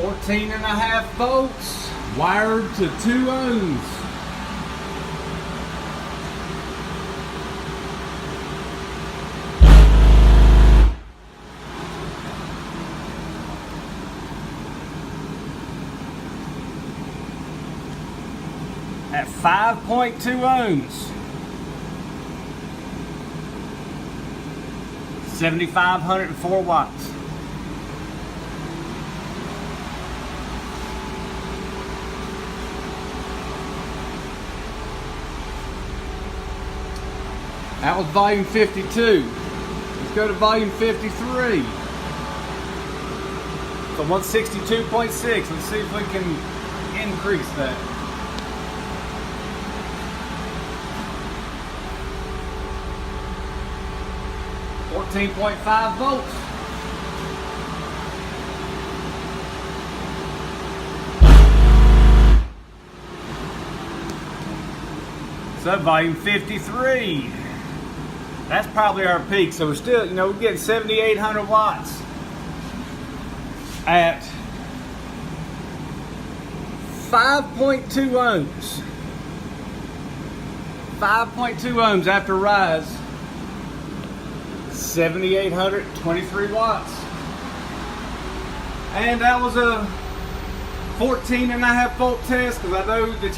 14.5 volts, wired to 2 ohms. At 5.2 ohms. 7,504 watts. That was volume 52. Let's go to volume 53. So 162.6. Let's see if we can increase that. .5 volts. So volume 53. That's probably our peak. So we're still, we're getting 7,800 watts at 5.2 ohms. 5.2 ohms after rise. 7,823 watts. And that was a 14.5 volt test, because I know that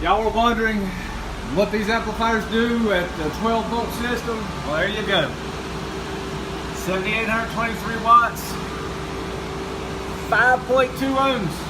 y'all were wondering what these amplifiers do at the 12 volt system. Well, there you go. 7,823 watts, 5.2 ohms.